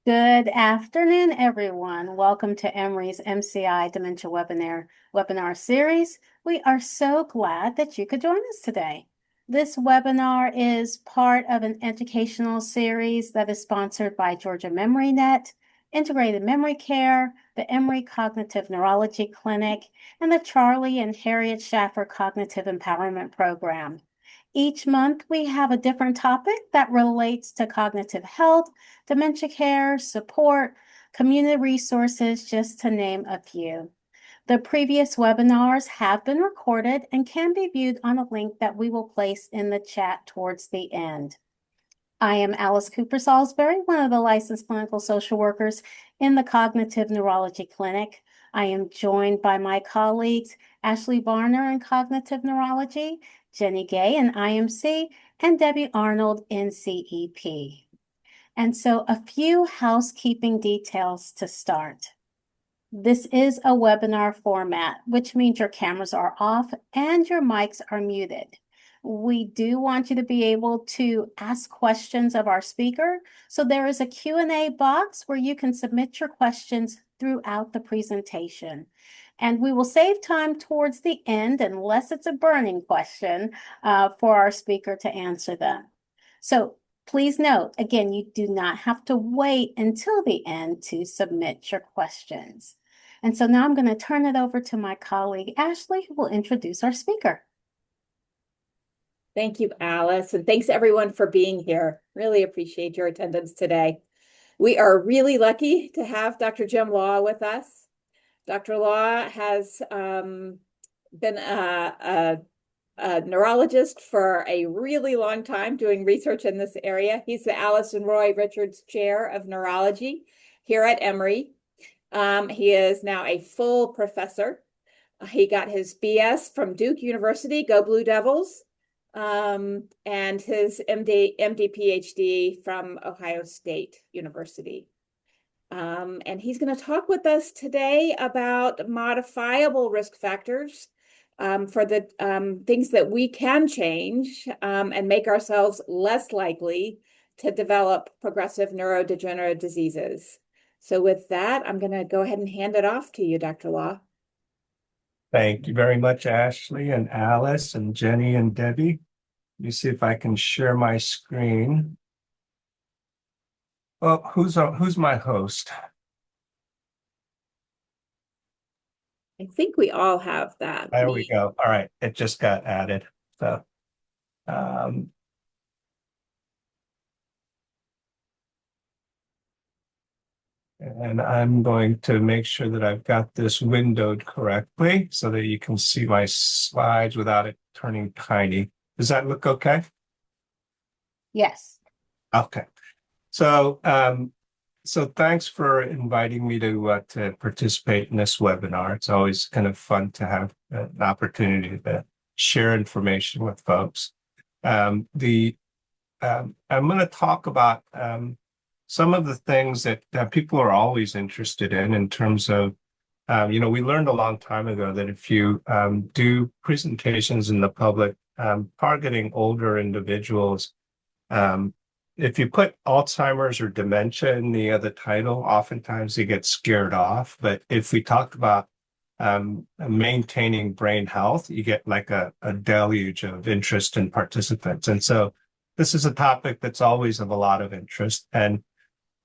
Good afternoon, everyone. Welcome to Emory's MCI Dementia webinar series. We are so glad that you could join us today. This webinar is part of an educational series that is sponsored by Georgia MemoryNet, Integrated Memory Care, the Emory Cognitive Neurology Clinic, and the Charlie and Harriet Schaffer Cognitive Empowerment Program. Each month, we have a different topic that relates to cognitive health, dementia care, support, community resources, just to name a few. The previous webinars have been recorded and can be viewed on a link that we will place in the chat towards the end. I am Alice Cooper Salisbury, one of the licensed clinical social workers in the Cognitive Neurology Clinic. I am joined by my colleagues, Ashley Varner in Cognitive Neurology, Jenny Gay in IMC, and Debbie Arnold in CEP. And so a few housekeeping details to start. This is a webinar format, which means your cameras are off and your mics are muted. We do want you to be able to ask questions of our speaker. So there is a Q&A box where you can submit your questions throughout the presentation. And we will save time towards the end, unless it's a burning question, for our speaker to answer them. So please note, again, you do not have to wait until the end to submit your questions. And so now I'm going to turn it over to my colleague, Ashley, who will introduce our speaker. Thank you, Alice, and thanks everyone for being here. Really appreciate your attendance today. We are really lucky to have Dr. Jim Law with us. Dr. Law has been a neurologist for a really long time doing research in this area. He's the Allison Roy Richards Chair of Neurology here at Emory. He is now a full professor. He got his BS from Duke University, go Blue Devils, and his MD PhD from Ohio State University. And he's going to talk with us today about modifiable risk factors for the things that we can change and make ourselves less likely to develop progressive neurodegenerative diseases. So with that, I'm going to go ahead and hand it off to you, Dr. Law. Thank you very much, Ashley and Alice and Jenny and Debbie. Let me see if I can share my screen. Well, who's my host? I think we all have that. There we go. All right, it just got added. So, and I'm going to make sure that I've got this windowed correctly so that you can see my slides without it turning tiny. Does that look okay? Yes. Okay. So, so thanks for inviting me to participate in this webinar. It's always kind of fun to have an opportunity to share information with folks. I'm going to talk about some of the things that people are always interested in terms of, we learned a long time ago that if you do presentations in the public targeting older individuals, if you put Alzheimer's or dementia in the title, oftentimes they get scared off. But if we talk about maintaining brain health, you get like a deluge of interest in participants. And so this is a topic that's always of a lot of interest. And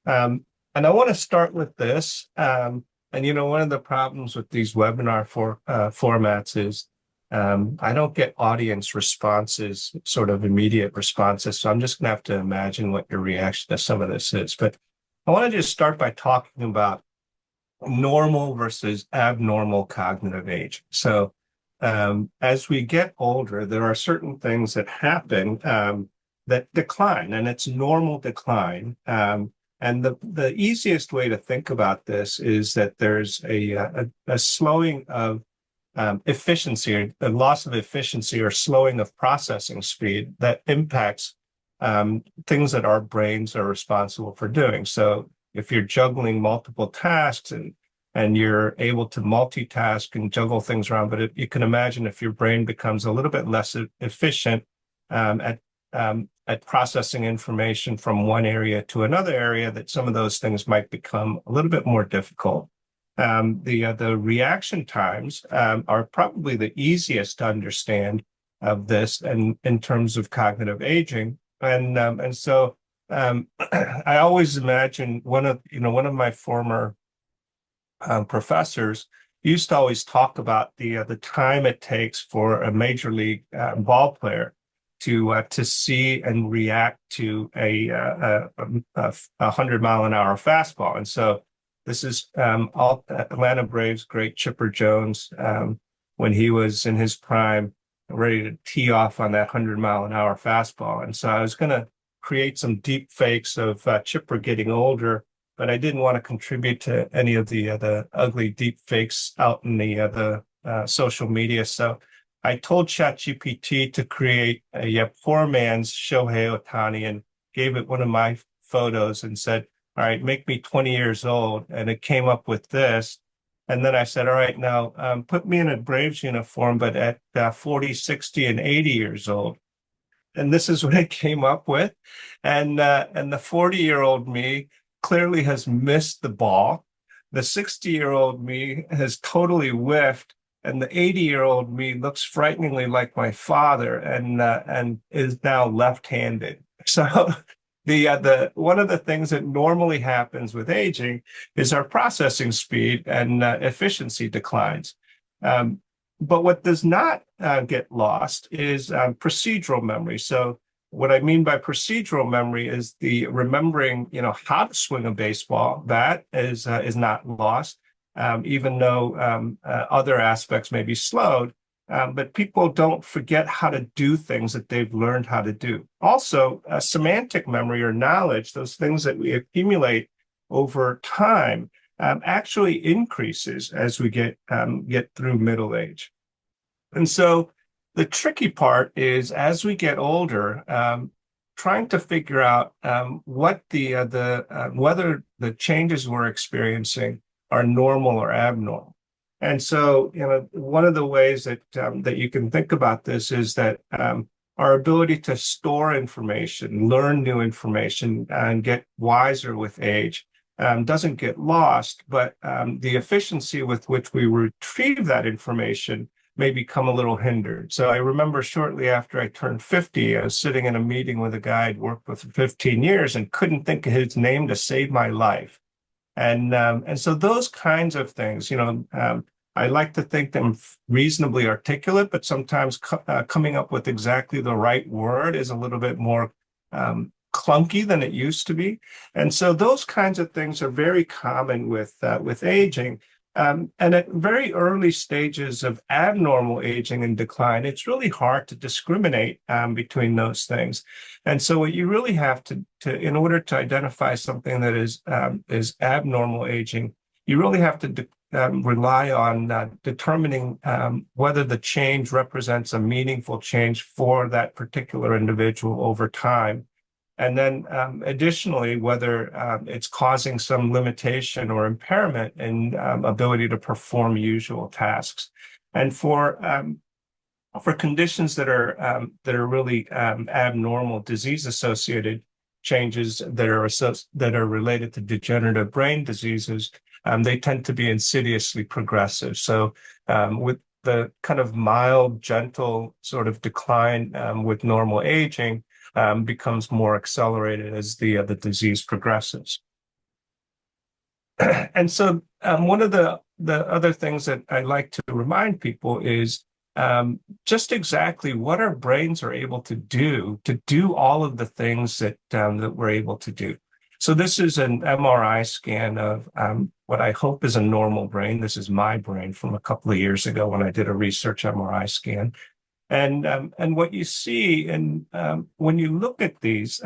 I want to start with this. And one of the problems with these webinar formats is I don't get audience responses, sort of immediate responses. So I'm just going to have to imagine what your reaction to some of this is. But I want to just start by talking about normal versus abnormal cognitive age. So as we get older, there are certain things that happen that decline, and it's normal decline. And the easiest way to think about this is that there's a slowing of efficiency, or a loss of efficiency or slowing of processing speed that impacts things that our brains are responsible for doing. So if you're juggling multiple tasks and you're able to multitask and juggle things around, but you can imagine if your brain becomes a little bit less efficient at at processing information from one area to another area, that some of those things might become a little bit more difficult. The reaction times are probably the easiest to understand of this, and in terms of cognitive aging, and so I always imagine one of my former professors used to always talk about the time it takes for a major league ball player to see and react to a 100-mile-an-hour fastball. And so this is all Atlanta Braves great Chipper Jones, when he was in his prime, ready to tee off on that 100-mile-an-hour fastball. And so I was going to create some deep fakes of Chipper getting older, but I didn't want to contribute to any of the ugly deep fakes out in the social media. So I told ChatGPT to create a poor man's Shohei Ohtani, and gave it one of my photos and said, all right, make me 20 years old. And it came up with this. And then I said, all right, now put me in a Braves uniform, but at 40, 60, and 80 years old. And this is what it came up with. And the 40-year-old me clearly has missed the ball. The 60-year-old me has totally whiffed, and the 80-year-old me looks frighteningly like my father, and is now left-handed. So the one of the things that normally happens with aging is our processing speed and efficiency declines. But what does not get lost is procedural memory. So what I mean by procedural memory is the remembering, how to swing a baseball. That is not lost, even though other aspects may be slowed. But people don't forget how to do things that they've learned how to do. Also, semantic memory or knowledge, those things that we accumulate over time, actually increases as we get through middle age. And so the tricky part is, as we get older, trying to figure out what whether the changes we're experiencing are normal or abnormal. And so, one of the ways that you can think about this is that our ability to store information, learn new information, and get wiser with age doesn't get lost, but the efficiency with which we retrieve that information may become a little hindered. So I remember shortly after I turned 50, I was sitting in a meeting with a guy I'd worked with for 15 years and couldn't think of his name to save my life. And so those kinds of things, I like to think them reasonably articulate, but sometimes coming up with exactly the right word is a little bit more clunky than it used to be. And so those kinds of things are very common with aging. And at very early stages of abnormal aging and decline, it's really hard to discriminate between those things. And so what you really have to in order to identify something that is abnormal aging, you really have to rely on determining whether the change represents a meaningful change for that particular individual over time. And then additionally, whether it's causing some limitation or impairment in ability to perform usual tasks. And for conditions that are really abnormal, disease-associated changes that are related to degenerative brain diseases, they tend to be insidiously progressive. So with the kind of mild, gentle sort of decline with normal aging, becomes more accelerated as the disease progresses. And so one of the other things that I like to remind people is just exactly what our brains are able to do all of the things that we're able to do. So this is an MRI scan of what I hope is a normal brain. This is my brain from a couple of years ago when I did a research MRI scan. And what you see, and when you look at these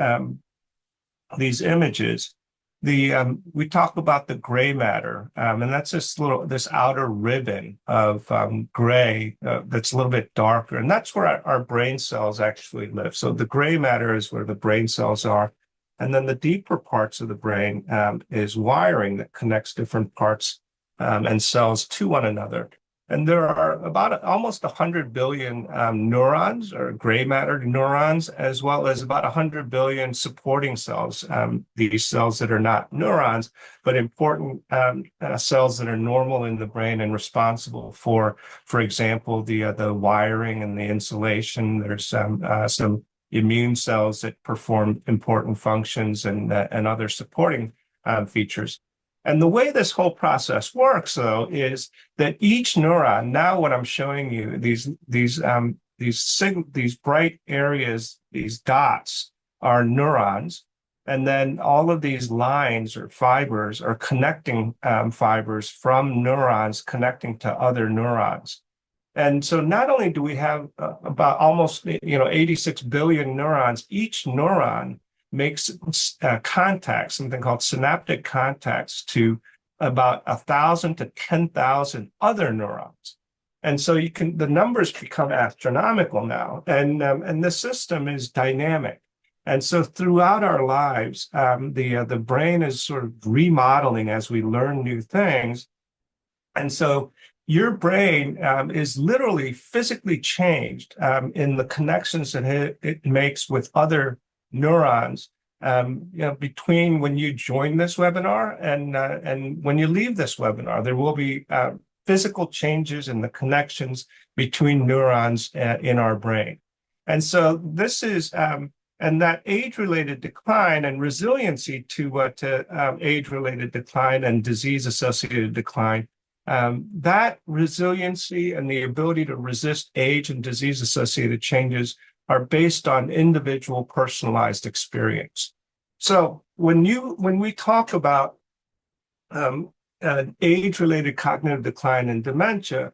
images, we talk about the gray matter, and that's this outer ribbon of gray that's a little bit darker, and that's where our brain cells actually live. So the gray matter is where the brain cells are, and then the deeper parts of the brain is wiring that connects different parts and cells to one another. And there are about almost 100 billion neurons or gray matter neurons, as well as about 100 billion supporting cells, these cells that are not neurons, but important cells that are normal in the brain and responsible for example, the wiring and the insulation. There's some immune cells that perform important functions and other supporting features. And the way this whole process works, though, is that each neuron, now what I'm showing you, these bright areas, these dots are neurons, and then all of these lines or fibers are connecting fibers from neurons connecting to other neurons. And so not only do we have about almost 86 billion neurons, each neuron makes contacts, something called synaptic contacts, to about 1,000 to 10,000 other neurons. And so the numbers become astronomical now, and the system is dynamic. And so throughout our lives, the brain is sort of remodeling as we learn new things. And so your brain is literally physically changed in the connections that it makes with other neurons between when you join this webinar and when you leave this webinar. There will be physical changes in the connections between neurons in our brain. And so this is and that age-related decline and resiliency to age-related decline and disease-associated decline, that resiliency and the ability to resist age and disease-associated changes are based on individual personalized experience. So when we talk about age-related cognitive decline and dementia,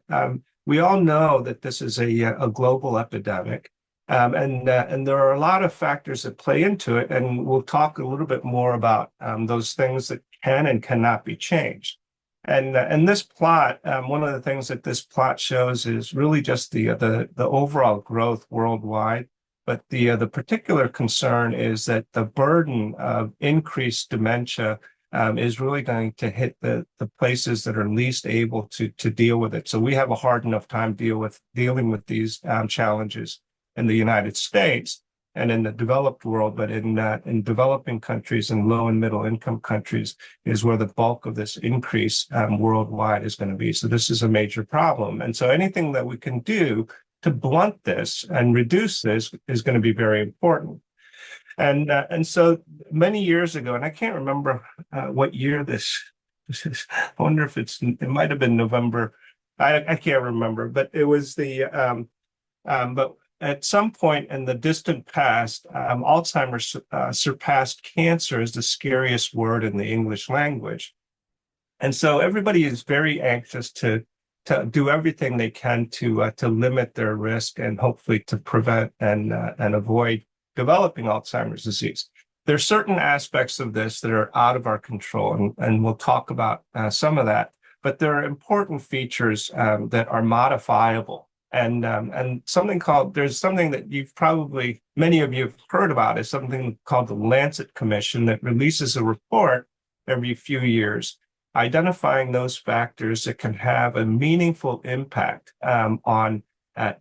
we all know that this is a global epidemic. And there are a lot of factors that play into it, and we'll talk a little bit more about those things that can and cannot be changed. And this plot, one of the things that this plot shows is really just the overall growth worldwide. But the particular concern is that the burden of increased dementia is really going to hit the places that are least able to deal with it. So we have a hard enough time dealing with these challenges in the United States and in the developed world, but in developing countries and low and middle income countries is where the bulk of this increase worldwide is going to be. So this is a major problem. And so anything that we can do to blunt this and reduce this is going to be very important. And so many years ago, and I can't remember what year this is. I wonder if it might have been November. I can't remember, but it was but at some point in the distant past, Alzheimer's surpassed cancer as the scariest word in the English language. And so everybody is very anxious to do everything they can to limit their risk and hopefully to prevent and avoid developing Alzheimer's disease. There are certain aspects of this that are out of our control, and we'll talk about some of that. But there are important features that are modifiable. And there's something that many of you have heard about, is something called the Lancet Commission that releases a report every few years, identifying those factors that can have a meaningful impact on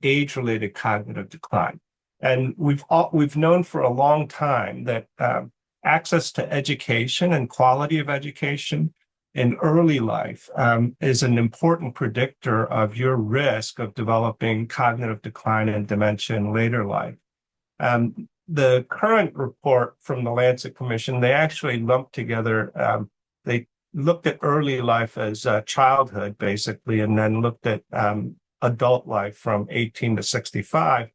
age-related cognitive decline. And we've known for a long time that access to education and quality of education in early life is an important predictor of your risk of developing cognitive decline and dementia in later life. The current report from the Lancet Commission, they actually lumped together, they looked at early life as childhood, basically, and then looked at adult life from 18 to 65.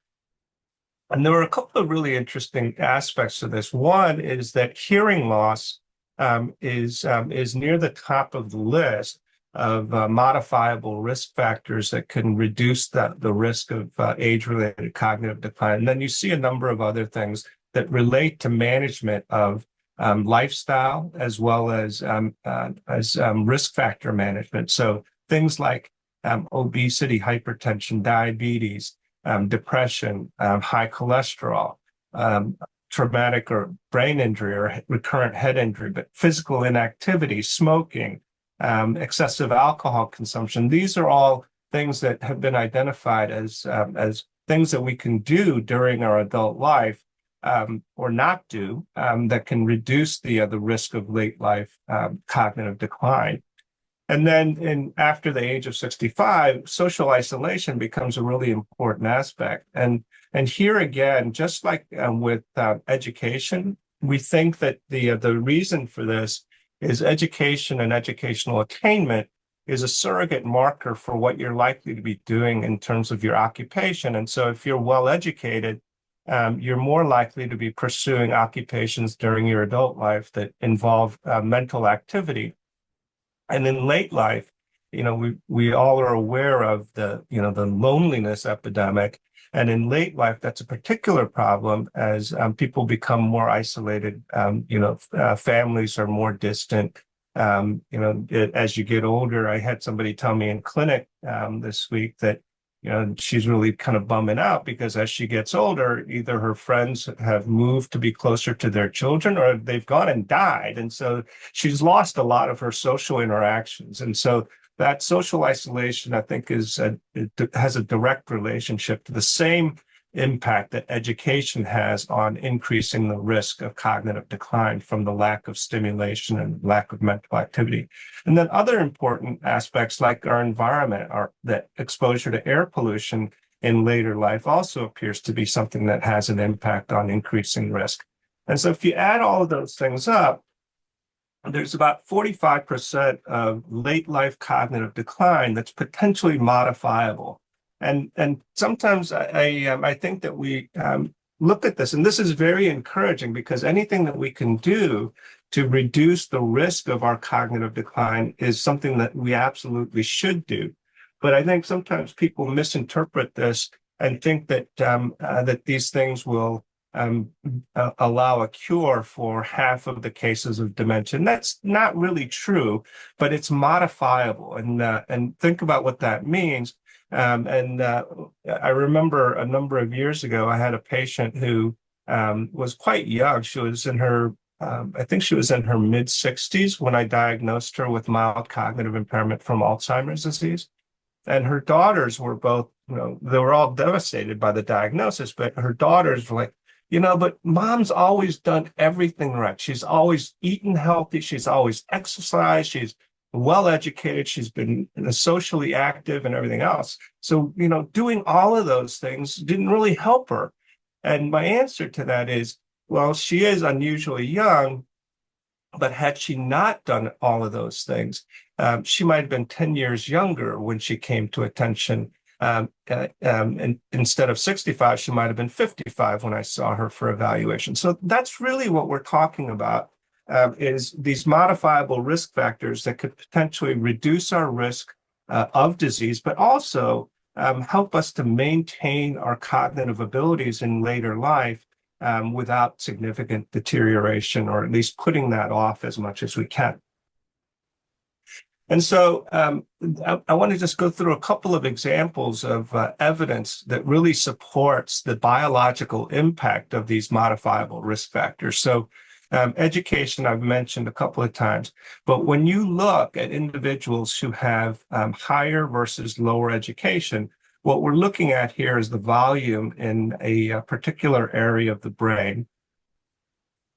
And there were a couple of really interesting aspects to this. One is that hearing loss is near the top of the list of modifiable risk factors that can reduce the risk of age-related cognitive decline. And then you see a number of other things that relate to management of lifestyle as well as risk factor management. So things like obesity, hypertension, diabetes, depression, high cholesterol, traumatic or brain injury or recurrent head injury, but physical inactivity, smoking, excessive alcohol consumption. These are all things that have been identified as things that we can do during our adult life or not do that can reduce the risk of late life cognitive decline. And then after the age of 65, social isolation becomes a really important aspect. And here again, just like with education, we think that the reason for this is education and educational attainment is a surrogate marker for what you're likely to be doing in terms of your occupation. And so if you're well educated, you're more likely to be pursuing occupations during your adult life that involve mental activity. And in late life, we all are aware of the loneliness epidemic. And in late life, that's a particular problem as people become more isolated. Families are more distant. As you get older, I had somebody tell me in clinic this week that she's really kind of bumming out because as she gets older, either her friends have moved to be closer to their children or they've gone and died. And so she's lost a lot of her social interactions. And so that social isolation, I think, it has a direct relationship to the same impact that education has on increasing the risk of cognitive decline from the lack of stimulation and lack of mental activity. And then other important aspects like our environment are that exposure to air pollution in later life also appears to be something that has an impact on increasing risk. And so if you add all of those things up, there's about 45% of late life cognitive decline that's potentially modifiable. And sometimes I think that we look at this, and this is very encouraging because anything that we can do to reduce the risk of our cognitive decline is something that we absolutely should do. But I think sometimes people misinterpret this and think that that these things will allow a cure for half of the cases of dementia. And that's not really true, but it's modifiable. And think about what that means. I remember a number of years ago, I had a patient who was quite young. She was in her, I think she was in her mid 60s when I diagnosed her with mild cognitive impairment from Alzheimer's disease. And her daughters were both, they were all devastated by the diagnosis, but her daughters were like, but mom's always done everything right. She's always eaten healthy. She's always exercised. She's well educated. She's been socially active and everything else. So, doing all of those things didn't really help her. And my answer to that is, well, she is unusually young, but had she not done all of those things, she might have been 10 years younger when she came to attention. And instead of 65, she might have been 55 when I saw her for evaluation. So that's really what we're talking about, is these modifiable risk factors that could potentially reduce our risk of disease, but also help us to maintain our cognitive abilities in later life without significant deterioration, or at least putting that off as much as we can. And so I want to just go through a couple of examples of evidence that really supports the biological impact of these modifiable risk factors. So education, I've mentioned a couple of times, but when you look at individuals who have higher versus lower education, what we're looking at here is the volume in a particular area of the brain.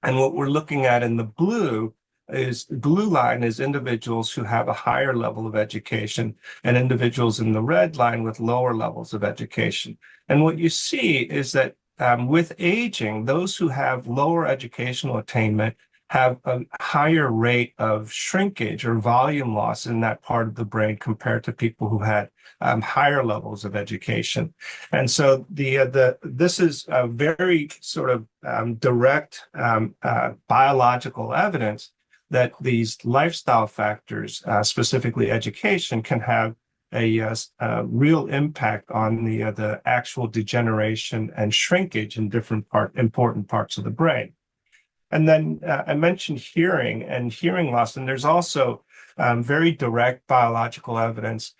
And what we're looking at in the blue line is individuals who have a higher level of education, and individuals in the red line with lower levels of education. And what you see is that with aging, those who have lower educational attainment have a higher rate of shrinkage or volume loss in that part of the brain compared to people who had higher levels of education. And so this is a very sort of direct biological evidence that these lifestyle factors, specifically education, can have a real impact on the actual degeneration and shrinkage in different important parts of the brain. And then I mentioned hearing and hearing loss, and there's also very direct biological evidence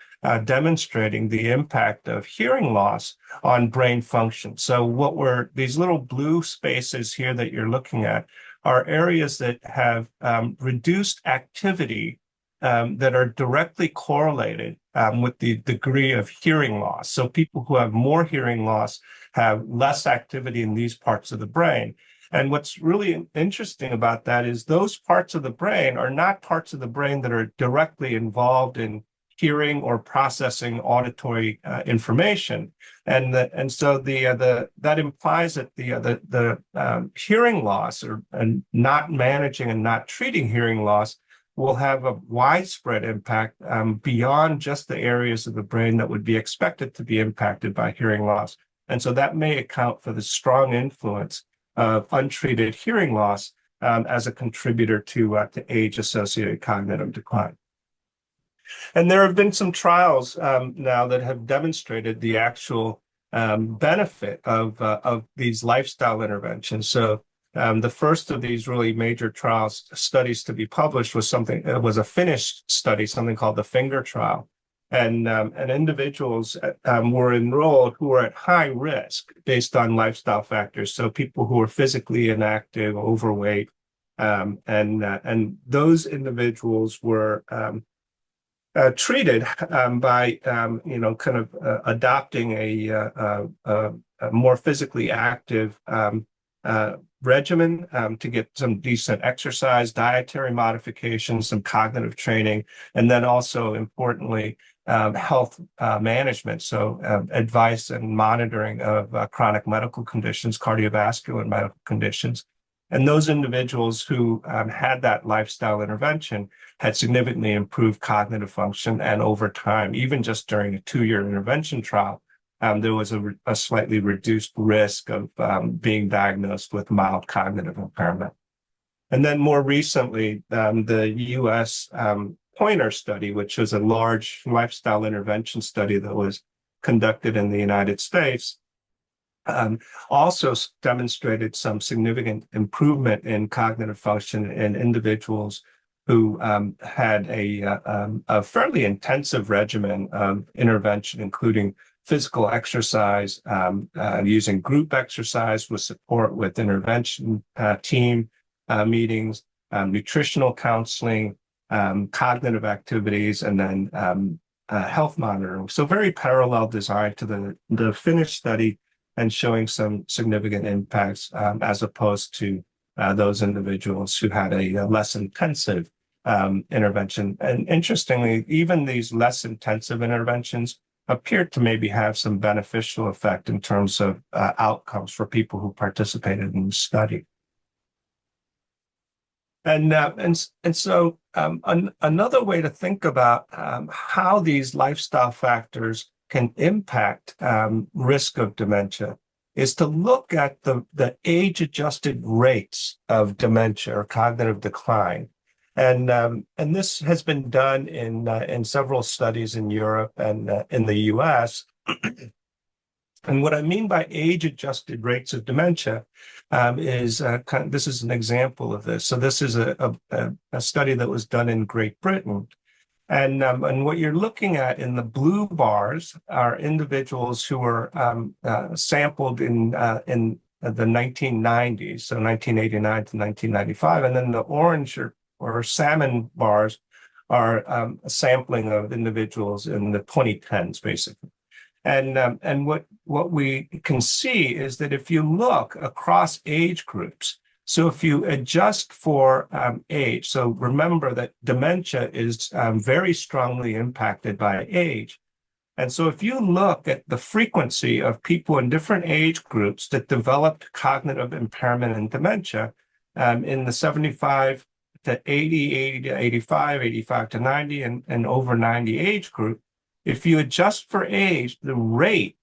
demonstrating the impact of hearing loss on brain function. So these little blue spaces here that you're looking at are areas that have reduced activity that are directly correlated with the degree of hearing loss. So people who have more hearing loss have less activity in these parts of the brain. And what's really interesting about that is those parts of the brain are not parts of the brain that are directly involved in hearing or processing auditory information, and so that implies that the hearing loss or and not managing and not treating hearing loss will have a widespread impact beyond just the areas of the brain that would be expected to be impacted by hearing loss, and so that may account for the strong influence of untreated hearing loss as a contributor to age-associated cognitive decline. And there have been some trials now that have demonstrated the actual benefit of these lifestyle interventions. So the first of these really major studies to be published was a Finnish study, something called the Finger trial. And individuals were enrolled who were at high risk based on lifestyle factors. So people who were physically inactive, overweight, and those individuals were treated by adopting a more physically active regimen to get some decent exercise, dietary modifications, some cognitive training, and then also importantly health management. So advice and monitoring of chronic medical conditions, cardiovascular medical conditions. And those individuals who had that lifestyle intervention had significantly improved cognitive function. And over time, even just during a 2-year intervention trial, there was a slightly reduced risk of being diagnosed with mild cognitive impairment. And then more recently, the US Pointer study, which was a large lifestyle intervention study that was conducted in the United States, also demonstrated some significant improvement in cognitive function in individuals who had a fairly intensive regimen of intervention, including physical exercise, using group exercise with support with intervention team meetings, nutritional counseling, cognitive activities, and then health monitoring. So very parallel design to the Finnish study, and showing some significant impacts as opposed to those individuals who had a less intensive intervention. And interestingly, even these less intensive interventions appeared to maybe have some beneficial effect in terms of outcomes for people who participated in the study. And so another way to think about how these lifestyle factors can impact risk of dementia is to look at the age-adjusted rates of dementia or cognitive decline. And this has been done in several studies in Europe and in the US. And what I mean by age-adjusted rates of dementia is this is an example of this. So this is a study that was done in Great Britain. And what you're looking at in the blue bars are individuals who were sampled in the 1990s, so 1989 to 1995, and then the orange or salmon bars are a sampling of individuals in the 2010s, basically. And what we can see is that if you look across age groups, so if you adjust for age, so remember that dementia is very strongly impacted by age. And so if you look at the frequency of people in different age groups that developed cognitive impairment and dementia in the 75 to 80, 80 to 85, 85 to 90, and over 90 age group, if you adjust for age, the rate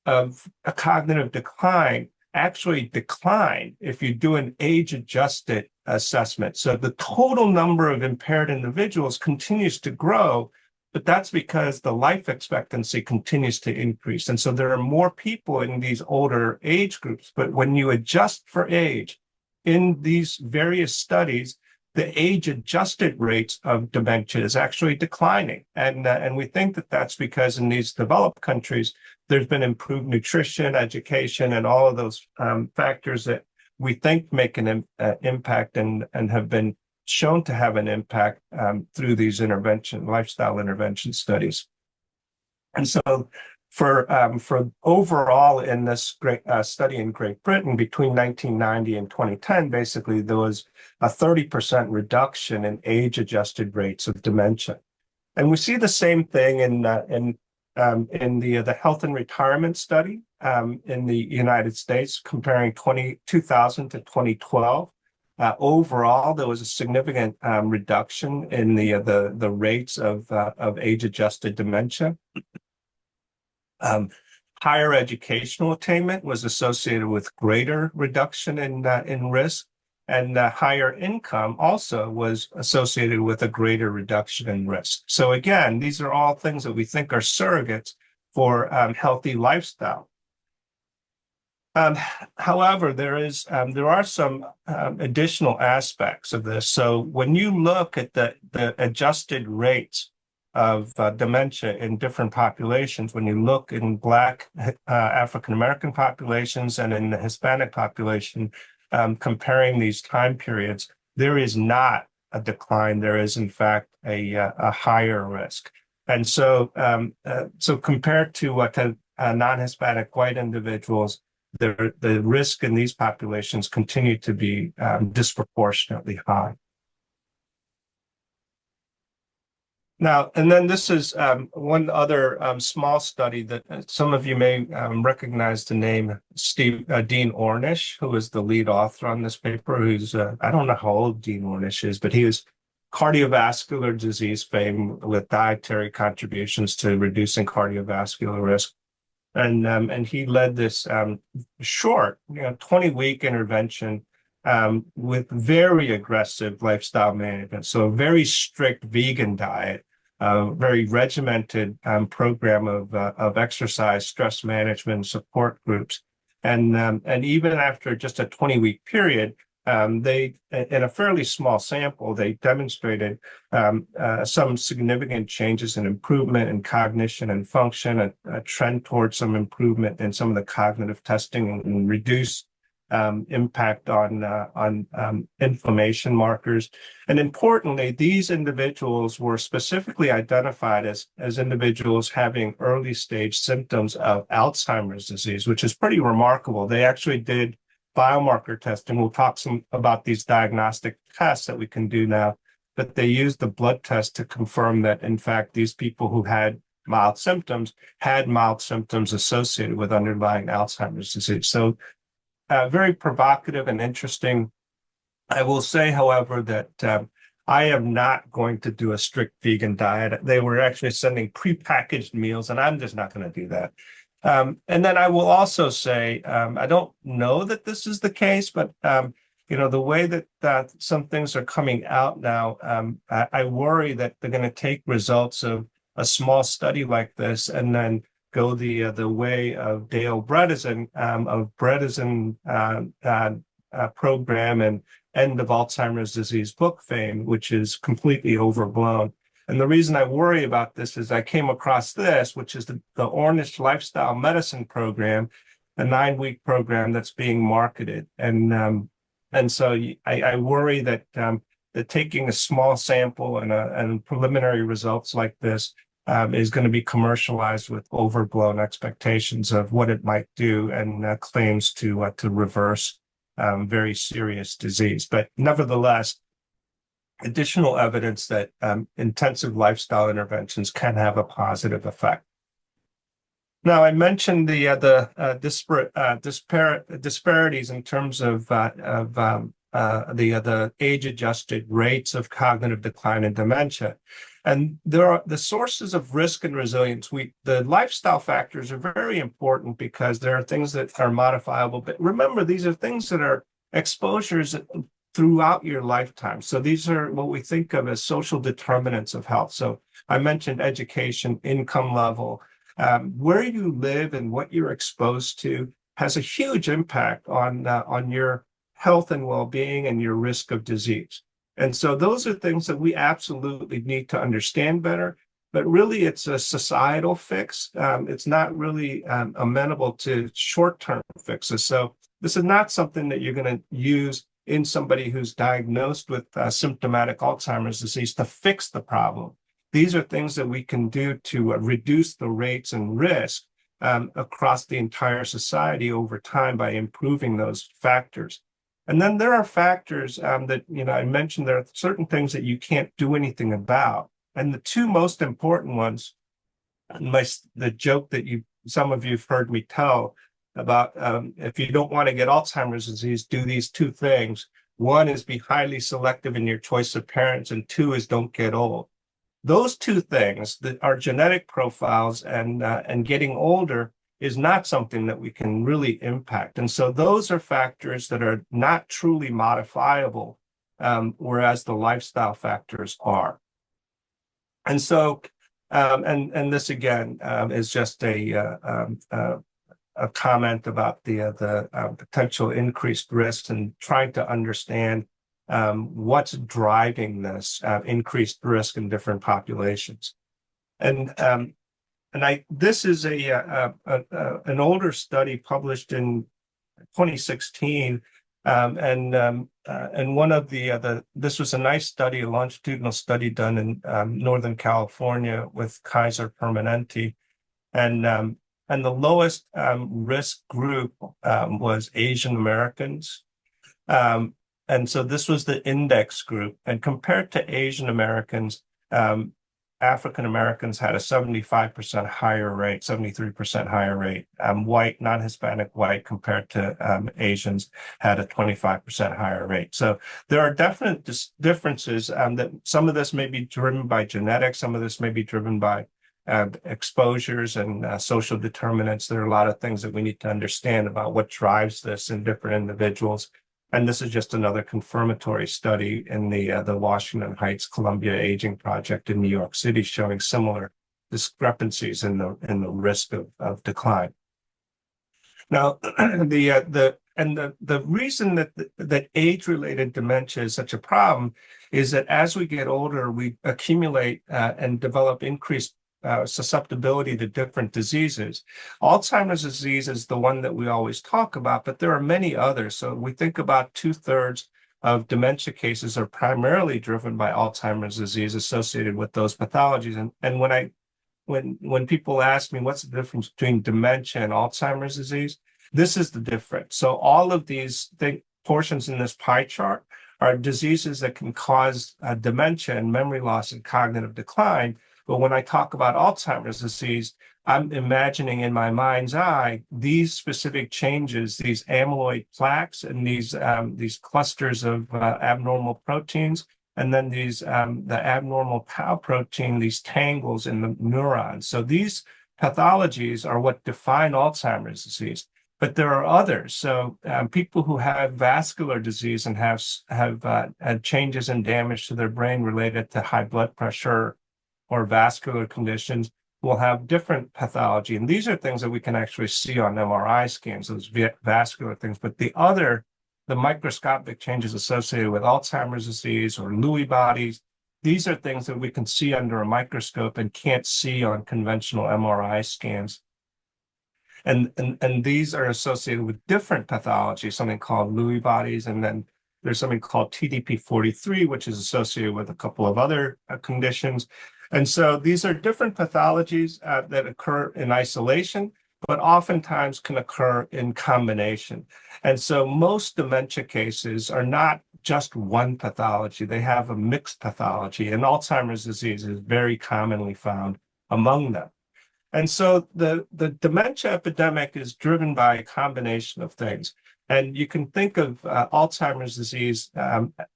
of a cognitive decline actually decline if you do an age-adjusted assessment. So the total number of impaired individuals continues to grow, but that's because the life expectancy continues to increase. And so there are more people in these older age groups, but when you adjust for age in these various studies, the age-adjusted rates of dementia is actually declining. And we think that that's because in these developed countries, there's been improved nutrition, education, and all of those factors that we think make an impact and have been shown to have an impact through these lifestyle intervention studies. And so for overall in this great study in Great Britain between 1990 and 2010, basically there was a 30% reduction in age-adjusted rates of dementia. And we see the same thing in the health and retirement study in the United States, comparing 2000 to 2012. Overall, there was a significant reduction in the rates of age-adjusted dementia. Higher educational attainment was associated with greater reduction in risk, and higher income also was associated with a greater reduction in risk. So again, these are all things that we think are surrogates for healthy lifestyle. However, there are some additional aspects of this. So when you look at the adjusted rates of dementia in different populations, when you look in Black African-American populations and in the Hispanic population, comparing these time periods, there is not a decline. There is, in fact, a higher risk. And so, compared to non-Hispanic white individuals, the risk in these populations continue to be disproportionately high. Now, and then this is one other small study that some of you may recognize the name Dean Ornish, who is the lead author on this paper, who's, I don't know how old Dean Ornish is, but he was cardiovascular disease fame with dietary contributions to reducing cardiovascular risk. And he led this short, 20-week intervention with very aggressive lifestyle management. So a very strict vegan diet, very regimented program of exercise, stress management, support groups. And even after just a 20-week period, they, in a fairly small sample, they demonstrated some significant changes in improvement in cognition and function, a trend towards some improvement in some of the cognitive testing, and reduced impact on inflammation markers. And importantly, these individuals were specifically identified as individuals having early stage symptoms of Alzheimer's disease, which is pretty remarkable. They actually did biomarker testing. We'll talk some about these diagnostic tests that we can do now, but they used the blood test to confirm that, in fact, these people who had mild symptoms had mild symptoms associated with underlying Alzheimer's disease. So very provocative and interesting. I will say, however, that I am not going to do a strict vegan diet. They were actually sending prepackaged meals, and I'm just not going to do that. And then I will also say, I don't know that this is the case, but the way that some things are coming out now, I worry that they're going to take results of a small study like this and then go the way of Dale Bredesen program and End of Alzheimer's Disease book fame, which is completely overblown. And the reason I worry about this is I came across this, which is the Ornish Lifestyle Medicine Program, a 9-week program that's being marketed. And so I worry that taking a small sample and preliminary results like this is going to be commercialized with overblown expectations of what it might do and claims to reverse very serious disease. But nevertheless, additional evidence that intensive lifestyle interventions can have a positive effect. Now, I mentioned the disparities in terms of the age-adjusted rates of cognitive decline and dementia. And there are the sources of risk and resilience. The lifestyle factors are very important because there are things that are modifiable. But remember, these are things that are exposures throughout your lifetime. So these are what we think of as social determinants of health. So I mentioned education, income level, where you live and what you're exposed to has a huge impact on your health and well-being and your risk of disease. And so those are things that we absolutely need to understand better, but really it's a societal fix. It's not really amenable to short-term fixes. So this is not something that you're going to use in somebody who's diagnosed with symptomatic Alzheimer's disease to fix the problem. These are things that we can do to reduce the rates and risk across the entire society over time by improving those factors. And then there are factors that, I mentioned there are certain things that you can't do anything about. And the two most important ones, the joke that some of you've heard me tell about if you don't want to get Alzheimer's disease, do these two things. One is be highly selective in your choice of parents, and two is don't get old. Those two things, our genetic profiles and getting older, is not something that we can really impact. And so those are factors that are not truly modifiable, whereas the lifestyle factors are. And so, and this again is just a comment about the potential increased risks and trying to understand what's driving this increased risk in different populations. And this is an older study published in 2016, and one of this was a nice study, a longitudinal study done in Northern California with Kaiser Permanente, and the lowest risk group was Asian Americans. And so this was the index group. And compared to Asian Americans, African Americans had a 75% higher rate, 73% higher rate. White, non-Hispanic white compared to Asians had a 25% higher rate. So there are definite differences that some of this may be driven by genetics, some of this may be driven by exposures and social determinants. There are a lot of things that we need to understand about what drives this in different individuals. And this is just another confirmatory study in the Washington Heights Columbia Aging Project in New York City, showing similar discrepancies in the risk of decline. Now, the reason that age-related dementia is such a problem is that as we get older, we accumulate and develop increased susceptibility to different diseases. Alzheimer's disease is the one that we always talk about, but there are many others. So we think about 2/3 of dementia cases are primarily driven by Alzheimer's disease associated with those pathologies. And when people ask me what's the difference between dementia and Alzheimer's disease, this is the difference. So all of these portions in this pie chart are diseases that can cause dementia and memory loss and cognitive decline. But when I talk about Alzheimer's disease, I'm imagining in my mind's eye these specific changes, these amyloid plaques and these clusters of abnormal proteins, and then the abnormal tau protein, these tangles in the neurons. So these pathologies are what define Alzheimer's disease. But there are others. So people who have vascular disease and have changes and damage to their brain related to high blood pressure or vascular conditions will have different pathology. And these are things that we can actually see on MRI scans, those vascular things. But the microscopic changes associated with Alzheimer's disease or Lewy bodies, these are things that we can see under a microscope and can't see on conventional MRI scans. And these are associated with different pathologies, something called Lewy bodies, and then there's something called TDP-43, which is associated with a couple of other conditions. And so these are different pathologies that occur in isolation, but oftentimes can occur in combination. And so most dementia cases are not just one pathology. They have a mixed pathology, and Alzheimer's disease is very commonly found among them. And so the dementia epidemic is driven by a combination of things. And you can think of Alzheimer's disease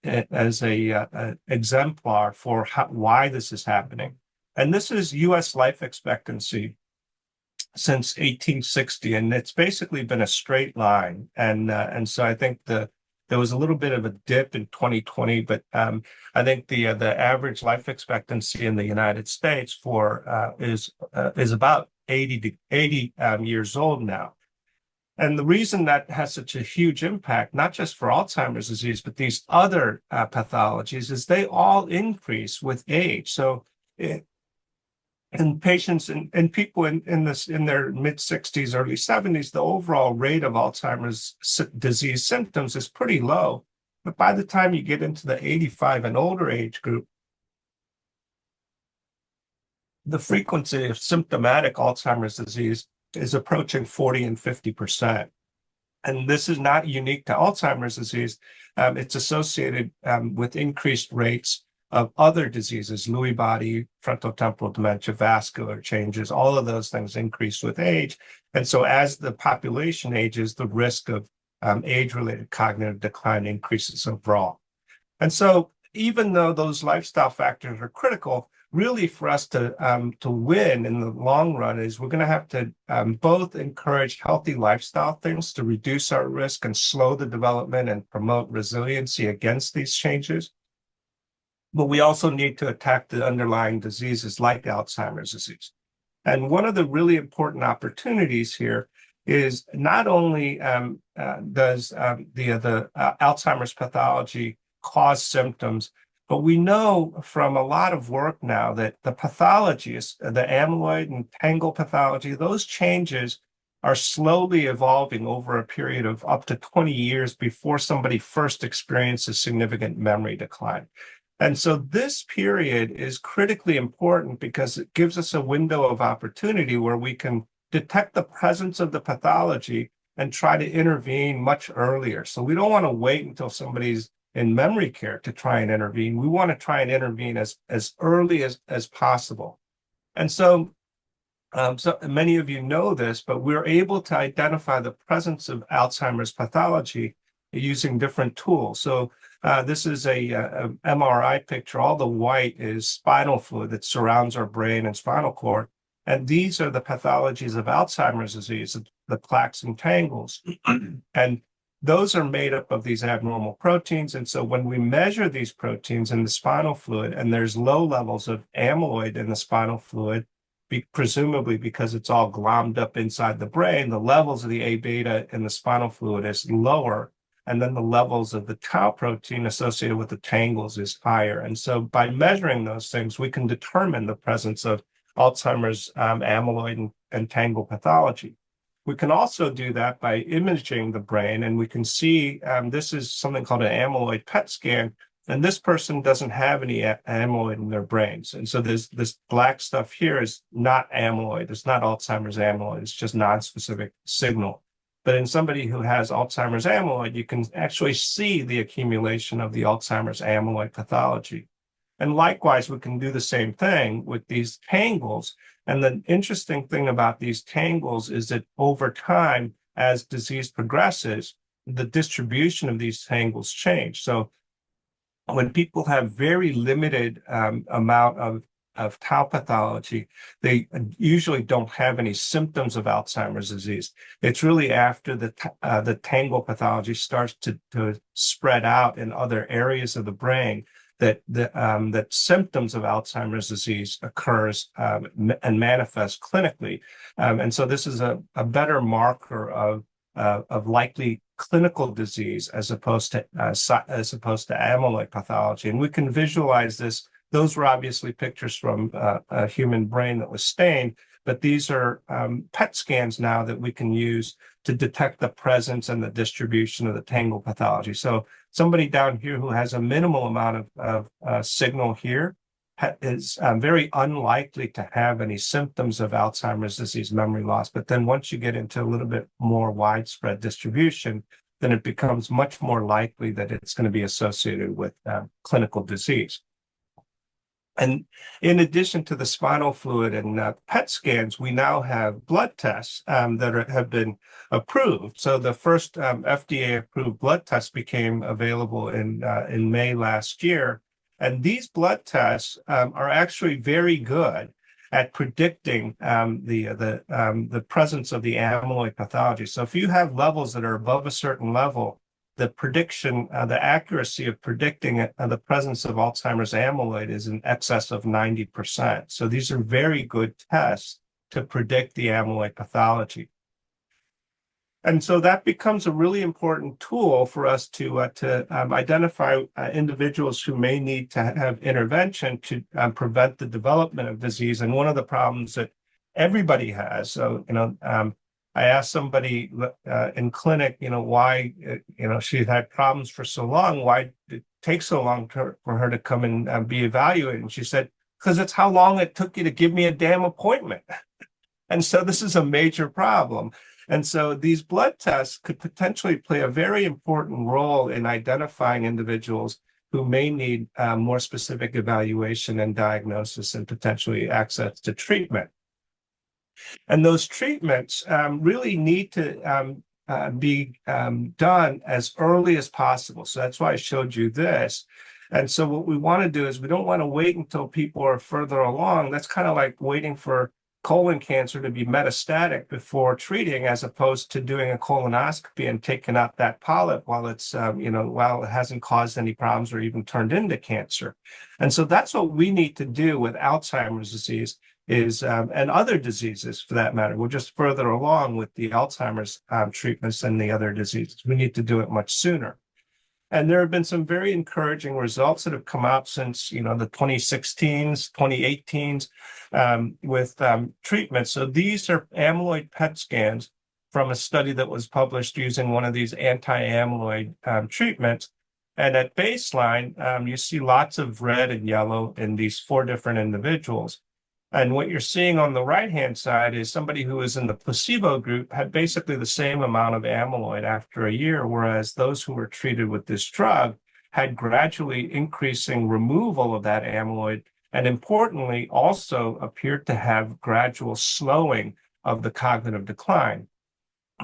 as an exemplar for why this is happening. And this is U.S. life expectancy since 1860, and it's basically been a straight line. And so I think there was a little bit of a dip in 2020, but I think the average life expectancy in the United States is about 80 years old now. And the reason that has such a huge impact, not just for Alzheimer's disease, but these other pathologies, is they all increase with age. So in patients and people in their mid-60s, early 70s, the overall rate of Alzheimer's disease symptoms is pretty low. But by the time you get into the 85 and older age group, the frequency of symptomatic Alzheimer's disease is approaching 40 and 50%. And this is not unique to Alzheimer's disease. It's associated with increased rates of other diseases, Lewy body, frontotemporal dementia, vascular changes, all of those things increase with age. And so as the population ages, the risk of age-related cognitive decline increases overall. And so even though those lifestyle factors are critical, really for us to win in the long run is we're going to have to both encourage healthy lifestyle things to reduce our risk and slow the development and promote resiliency against these changes. But we also need to attack the underlying diseases like Alzheimer's disease. And one of the really important opportunities here is not only does the Alzheimer's pathology cause symptoms, but we know from a lot of work now that the pathologies, the amyloid and tangle pathology, those changes are slowly evolving over a period of up to 20 years before somebody first experiences significant memory decline. And so this period is critically important because it gives us a window of opportunity where we can detect the presence of the pathology and try to intervene much earlier. So we don't want to wait until somebody's in memory care to try and intervene. We want to try and intervene as early as possible. And so many of you know this, but we're able to identify the presence of Alzheimer's pathology using different tools. So this is a MRI picture. All the white is spinal fluid that surrounds our brain and spinal cord. And these are the pathologies of Alzheimer's disease, the plaques and tangles. And those are made up of these abnormal proteins. And so when we measure these proteins in the spinal fluid, and there's low levels of amyloid in the spinal fluid, presumably because it's all glommed up inside the brain, the levels of the A beta in the spinal fluid is lower. And then the levels of the tau protein associated with the tangles is higher. And so by measuring those things, we can determine the presence of Alzheimer's amyloid and tangle pathology. We can also do that by imaging the brain, and we can see this is something called an amyloid PET scan, and this person doesn't have any amyloid in their brains. And so this black stuff here is not amyloid. It's not Alzheimer's amyloid. It's just nonspecific signal. But in somebody who has Alzheimer's amyloid, you can actually see the accumulation of the Alzheimer's amyloid pathology. And likewise, we can do the same thing with these tangles. And the interesting thing about these tangles is that over time, as disease progresses, the distribution of these tangles change. So when people have very limited amount of tau pathology, they usually don't have any symptoms of Alzheimer's disease. It's really after the tangle pathology starts to spread out in other areas of the brain that symptoms of Alzheimer's disease occurs and manifests clinically. And so this is a better marker of likely clinical disease as opposed to amyloid pathology. And we can visualize this. Those were obviously pictures from a human brain that was stained, but these are PET scans now that we can use to detect the presence and the distribution of the tangle pathology. So somebody down here who has a minimal amount of signal here is very unlikely to have any symptoms of Alzheimer's disease memory loss. But then once you get into a little bit more widespread distribution, then it becomes much more likely that it's going to be associated with clinical disease. And in addition to the spinal fluid and PET scans, we now have blood tests that have been approved. So the first FDA-approved blood test became available in May last year. And these blood tests are actually very good at predicting the presence of the amyloid pathology. So if you have levels that are above a certain level, the prediction, the accuracy of predicting the presence of Alzheimer's amyloid is in excess of 90%. So these are very good tests to predict the amyloid pathology. And so that becomes a really important tool for us to identify individuals who may need to have intervention to prevent the development of disease. And one of the problems that everybody has, so I asked somebody in clinic, why, she had problems for so long. Why did it take so long for her to come and be evaluated? And she said, because it's how long it took you to give me a damn appointment. And so this is a major problem. And so these blood tests could potentially play a very important role in identifying individuals who may need more specific evaluation and diagnosis and potentially access to treatment. And those treatments really need to be done as early as possible. So that's why I showed you this. And so what we want to do is we don't want to wait until people are further along. That's kind of like waiting for colon cancer to be metastatic before treating, as opposed to doing a colonoscopy and taking out that polyp while it's, while it hasn't caused any problems or even turned into cancer. And so that's what we need to do with Alzheimer's disease is, and other diseases for that matter. We're just further along with the Alzheimer's treatments than the other diseases. We need to do it much sooner. And there have been some very encouraging results that have come out since, the 2016s, 2018s with treatments. So these are amyloid PET scans from a study that was published using one of these anti-amyloid treatments. And at baseline, you see lots of red and yellow in these 4 different individuals. And what you're seeing on the right-hand side is somebody who was in the placebo group had basically the same amount of amyloid after a year, whereas those who were treated with this drug had gradually increasing removal of that amyloid, and importantly, also appeared to have gradual slowing of the cognitive decline.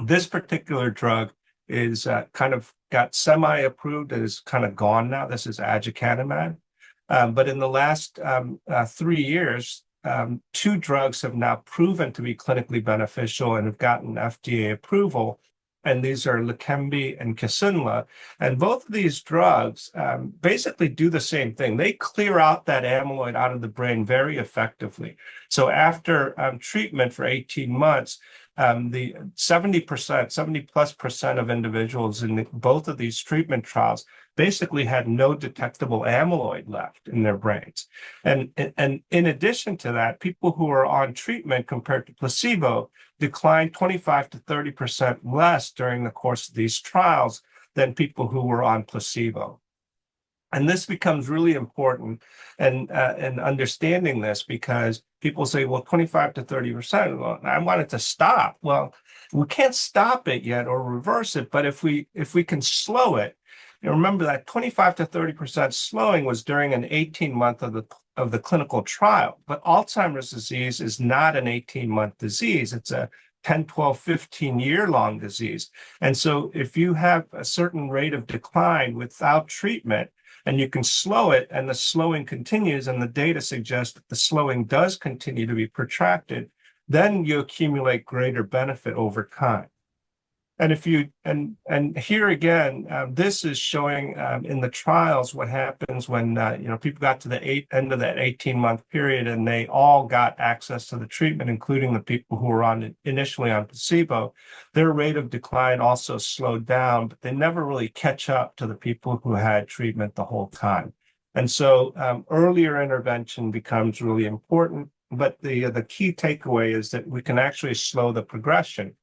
This particular drug is kind of got semi-approved. It is kind of gone now. This is aducanumab. But in the last 3 years, 2 drugs have now proven to be clinically beneficial and have gotten FDA approval. And these are Leqembi and Kisunla. And both of these drugs basically do the same thing. They clear out that amyloid out of the brain very effectively. So after treatment for 18 months, the 70% of individuals in both of these treatment trials basically had no detectable amyloid left in their brains. And in addition to that, people who are on treatment compared to placebo declined 25 to 30% less during the course of these trials than people who were on placebo. And this becomes really important and understanding this, because people say, well, 25 to 30%, well, I want it to stop. Well, we can't stop it yet or reverse it, but if we can slow it, remember that 25 to 30% slowing was during an 18-month of the clinical trial. But Alzheimer's disease is not an 18-month disease. It's a 10, 12, 15-year-long disease. And so if you have a certain rate of decline without treatment, and you can slow it, and the slowing continues, and the data suggests that the slowing does continue to be protracted, then you accumulate greater benefit over time. And if you and here again, this is showing in the trials what happens when people got to the end of that 18-month period, and they all got access to the treatment, including the people who were initially on placebo. Their rate of decline also slowed down, but they never really catch up to the people who had treatment the whole time. And so earlier intervention becomes really important. But the key takeaway is that we can actually slow the progression.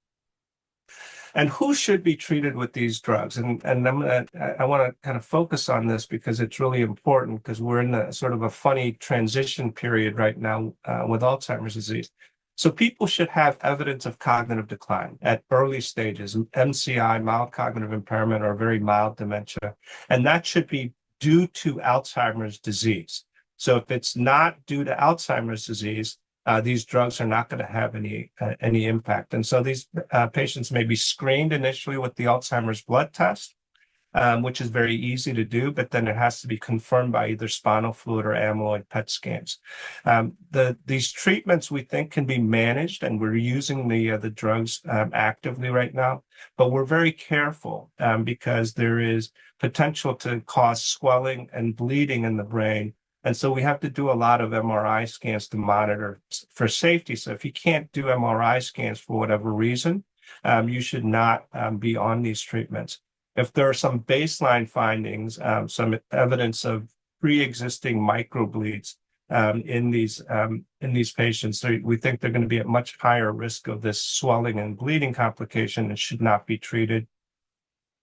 And who should be treated with these drugs? And I want to kind of focus on this because it's really important, because we're in a sort of a funny transition period right now with Alzheimer's disease. So people should have evidence of cognitive decline at early stages, MCI, mild cognitive impairment, or very mild dementia. And that should be due to Alzheimer's disease. So if it's not due to Alzheimer's disease, these drugs are not going to have any impact. And so these patients may be screened initially with the Alzheimer's blood test, which is very easy to do, but then it has to be confirmed by either spinal fluid or amyloid PET scans. These treatments we think can be managed, and we're using the drugs actively right now, but we're very careful because there is potential to cause swelling and bleeding in the brain. And so we have to do a lot of MRI scans to monitor for safety. So if you can't do MRI scans for whatever reason, you should not be on these treatments. If there are some baseline findings, some evidence of pre-existing microbleeds, in these patients. So we think they're going to be at much higher risk of this swelling and bleeding complication and should not be treated.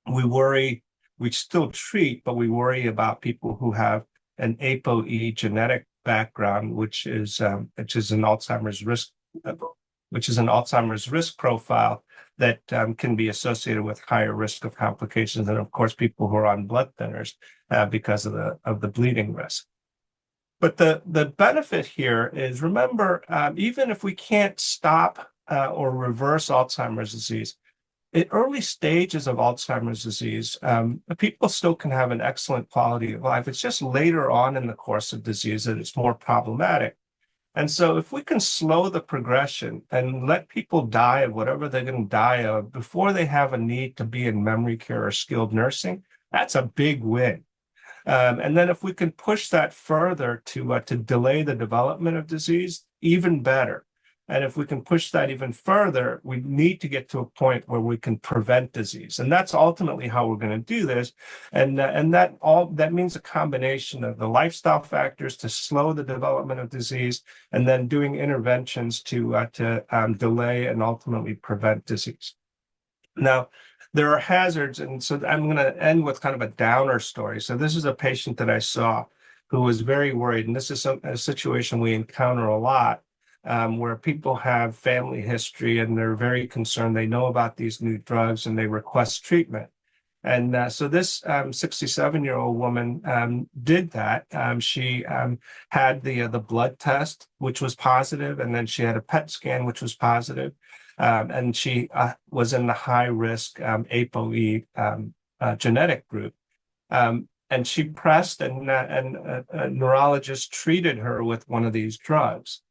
We still treat, but we worry about people who have an ApoE genetic background, which is an Alzheimer's risk profile that can be associated with higher risk of complications, and of course, people who are on blood thinners because of the bleeding risk. But the benefit here is, remember, even if we can't stop or reverse Alzheimer's disease, in early stages of Alzheimer's disease, people still can have an excellent quality of life. It's just later on in the course of disease that it's more problematic. And so if we can slow the progression and let people die of whatever they're going to die of before they have a need to be in memory care or skilled nursing, that's a big win. And then if we can push that further to delay the development of disease, even better. And if we can push that even further, we need to get to a point where we can prevent disease. And that's ultimately how we're going to do this. And that means a combination of the lifestyle factors to slow the development of disease, and then doing interventions to delay and ultimately prevent disease. Now, there are hazards, and so I'm going to end with kind of a downer story. So this is a patient that I saw who was very worried, and this is a situation we encounter a lot, where people have family history and they're very concerned. They know about these new drugs and they request treatment. And so this 67-year-old woman did that. She had the blood test, which was positive, and then she had a PET scan, which was positive. And she was in the high-risk ApoE genetic group. And she pressed, and a neurologist treated her with one of these drugs.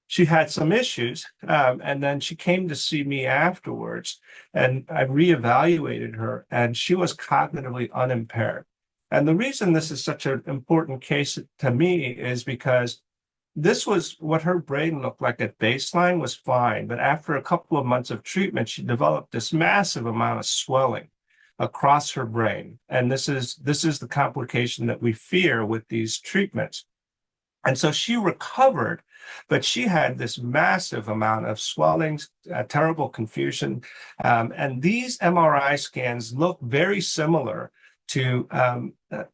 She had some issues, and then she came to see me afterwards, and I reevaluated her, and she was cognitively unimpaired. And the reason this is such an important case to me is because this was what her brain looked like at baseline was fine, but after a couple of months of treatment, she developed this massive amount of swelling across her brain. And this is the complication that we fear with these treatments. And so she recovered, but she had this massive amount of swelling, terrible confusion. And these MRI scans look very similar to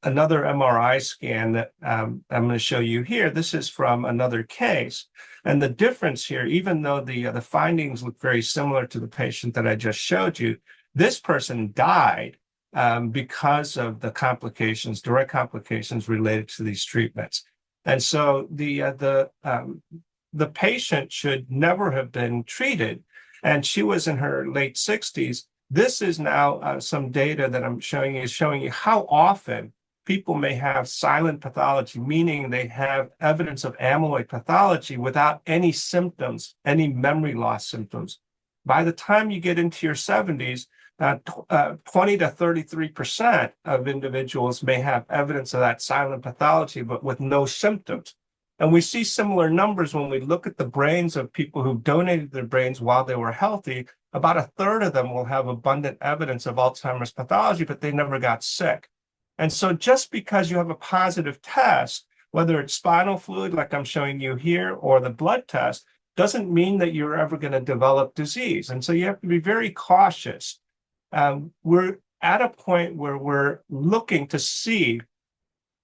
another MRI scan that I'm going to show you here. This is from another case. And the difference here, even though the findings look very similar to the patient that I just showed you, this person died because of the complications, direct complications related to these treatments. And so the patient should never have been treated, and she was in her late 60s. This is now some data that I'm showing you how often people may have silent pathology, meaning they have evidence of amyloid pathology without any symptoms, any memory loss symptoms. By the time you get into your 70s, 20 to 33% of individuals may have evidence of that silent pathology, but with no symptoms. And we see similar numbers when we look at the brains of people who donated their brains while they were healthy. About a third of them will have abundant evidence of Alzheimer's pathology, but they never got sick. And so just because you have a positive test, whether it's spinal fluid, like I'm showing you here, or the blood test, doesn't mean that you're ever going to develop disease. And so you have to be very cautious. We're at a point where we're looking to see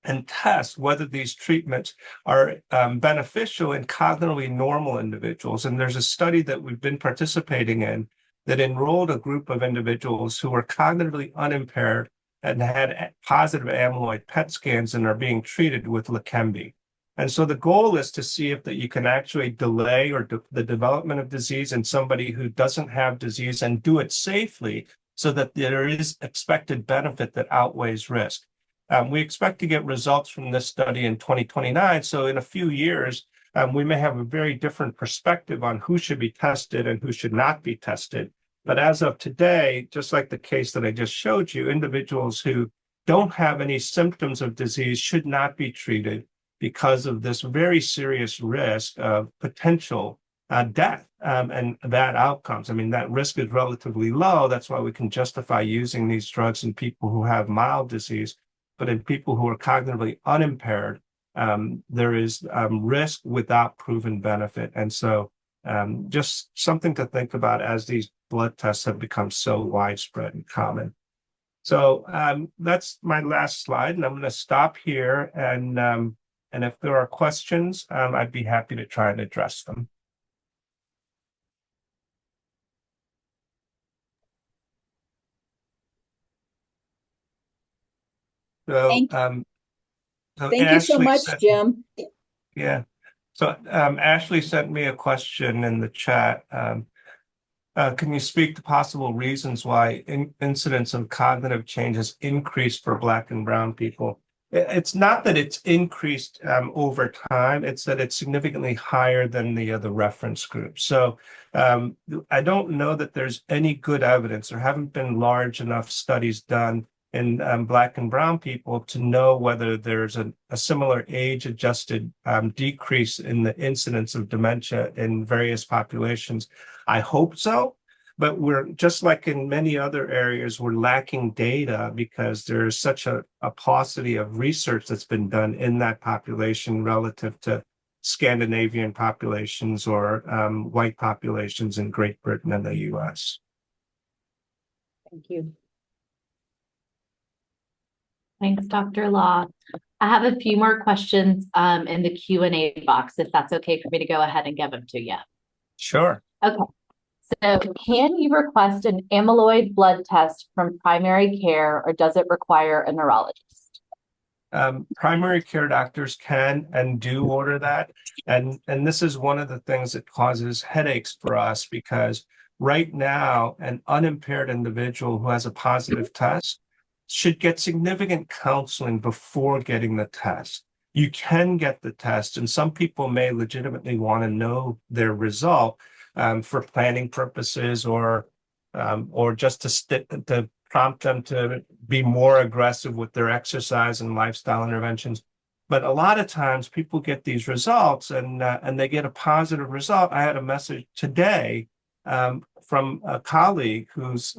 and test whether these treatments are beneficial in cognitively normal individuals. And there's a study that we've been participating in that enrolled a group of individuals who were cognitively unimpaired and had positive amyloid PET scans and are being treated with Leqembi. And so the goal is to see if that you can actually delay the development of disease in somebody who doesn't have disease, and do it safely so that there is expected benefit that outweighs risk. We expect to get results from this study in 2029. So in a few years, we may have a very different perspective on who should be tested and who should not be tested. But as of today, just like the case that I just showed you, individuals who don't have any symptoms of disease should not be treated because of this very serious risk of potential death and bad outcomes. I mean, that risk is relatively low. That's why we can justify using these drugs in people who have mild disease. But in people who are cognitively unimpaired, there is risk without proven benefit. And so just something to think about as these blood tests have become so widespread and common. So that's my last slide, and I'm going to stop here. And if there are questions, I'd be happy to try and address them. So, Thank you so Ashley much, said, Jim. yeah. So Ashley sent me a question in the chat. Can you speak to possible reasons why incidence of cognitive change has increased for Black and Brown people? It's not that it's increased over time, it's that it's significantly higher than the other reference group. So I don't know that there's any good evidence. There haven't been large enough studies done in Black and Brown people to know whether there's a similar age-adjusted decrease in the incidence of dementia in various populations. I hope so, but we're just like in many other areas, we're lacking data because there's such a paucity of research that's been done in that population relative to Scandinavian populations or white populations in Great Britain and the US. Thank you. Thanks, Dr. Law. I have a few more questions in the Q&A box, if that's okay for me to go ahead and give them to you. Sure. Okay. So can you request an amyloid blood test from primary care, or does it require a neurologist? Primary care doctors can and do order that. And this is one of the things that causes headaches for us, because right now, an unimpaired individual who has a positive test should get significant counseling before getting the test. You can get the test, and some people may legitimately want to know their result for planning purposes or just to prompt them to be more aggressive with their exercise and lifestyle interventions. But a lot of times people get these results and they get a positive result. I had a message today from a colleague whose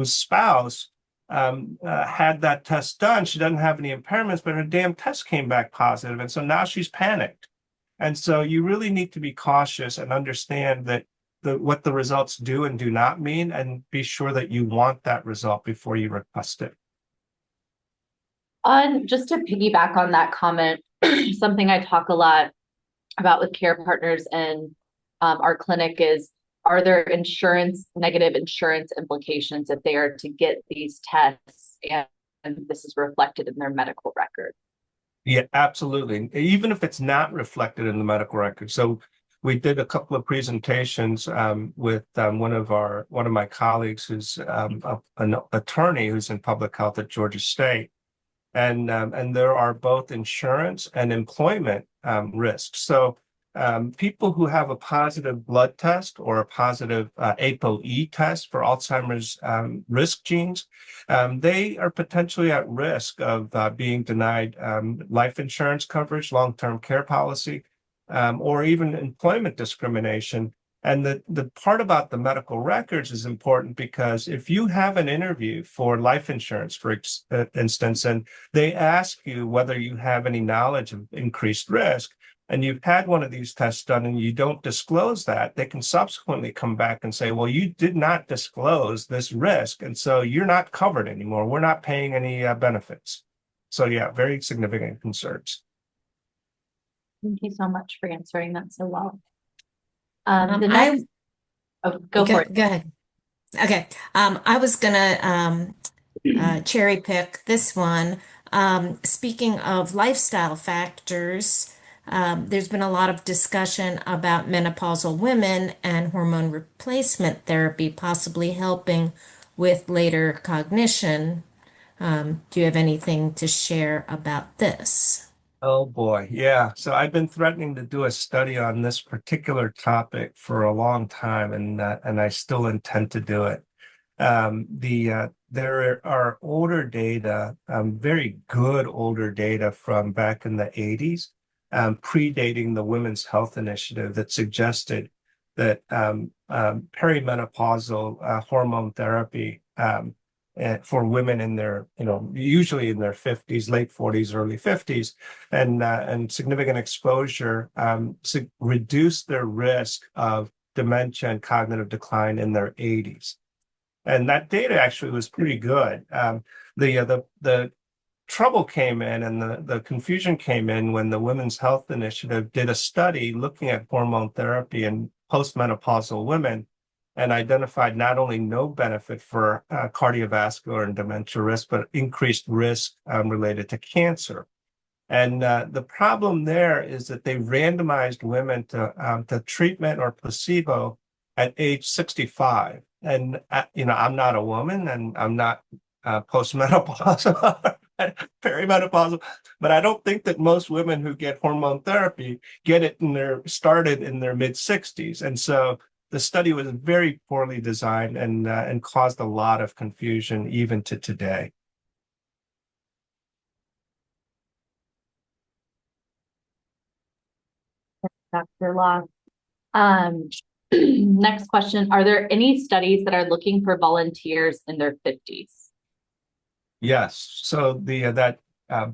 spouse had that test done. She doesn't have any impairments, but her damn test came back positive. And so now she's panicked. And so you really need to be cautious and understand that what the results do and do not mean, and be sure that you want that result before you request it. Just to piggyback on that comment, something I talk a lot about with care partners and our clinic is, are there negative insurance implications if they are to get these tests and this is reflected in their medical record? Yeah, absolutely. Even if it's not reflected in the medical record. So we did a couple of presentations with one of my colleagues who's an attorney who's in public health at Georgia State. And there are both insurance and employment risks. So people who have a positive blood test or a positive ApoE test for Alzheimer's risk genes, they are potentially at risk of being denied life insurance coverage, long-term care policy, or even employment discrimination. And the part about the medical records is important, because if you have an interview for life insurance, for instance, and they ask you whether you have any knowledge of increased risk, and you've had one of these tests done and you don't disclose that, they can subsequently come back and say, well, you did not disclose this risk, and so you're not covered anymore. We're not paying any benefits. So yeah, very significant concerns. Thank you so much for answering that so well. Go for it. Go ahead. Okay. I was gonna cherry pick this one. Speaking of lifestyle factors, there's been a lot of discussion about menopausal women and hormone replacement therapy possibly helping with later cognition. Do you have anything to share about this? Oh boy, yeah. So I've been threatening to do a study on this particular topic for a long time, and I still intend to do it. There are older data, very good older data from back in the 80s, predating the Women's Health Initiative, that suggested that perimenopausal hormone therapy for women in their, usually in their 50s, late 40s, early 50s, and significant exposure reduce their risk of dementia and cognitive decline in their 80s. And that data actually was pretty good. The trouble came in and the confusion came in when the Women's Health Initiative did a study looking at hormone therapy in postmenopausal women and identified not only no benefit for cardiovascular and dementia risk, but increased risk related to cancer. And the problem there is that they randomized women to treatment or placebo at age 65. And, I'm not a woman and I'm not postmenopausal, perimenopausal, but I don't think that most women who get hormone therapy get it started in their mid 60s. And so the study was very poorly designed and caused a lot of confusion even to today. Dr. Law. Next question. Are there any studies that are looking for volunteers in their 50s? Yes. So that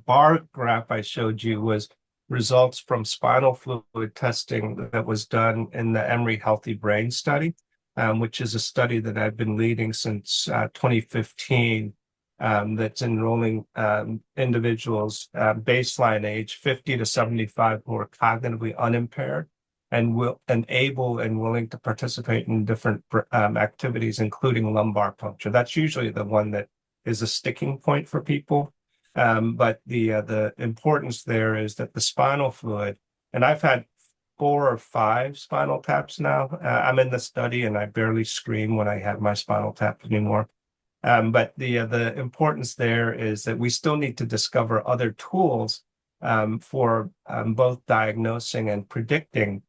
bar graph I showed you was results from spinal fluid testing that was done in the Emory Healthy Brain Study, which is a study that I've been leading since 2015. That's enrolling individuals baseline age 50 to 75 who are cognitively unimpaired and able and willing to participate in different activities, including lumbar puncture. That's usually the one that is a sticking point for people. But the importance there is that the spinal fluid, and I've had 4 or 5 spinal taps now. I'm in the study and I barely scream when I have my spinal tap anymore. But the importance there is that we still need to discover other tools for both diagnosing and predicting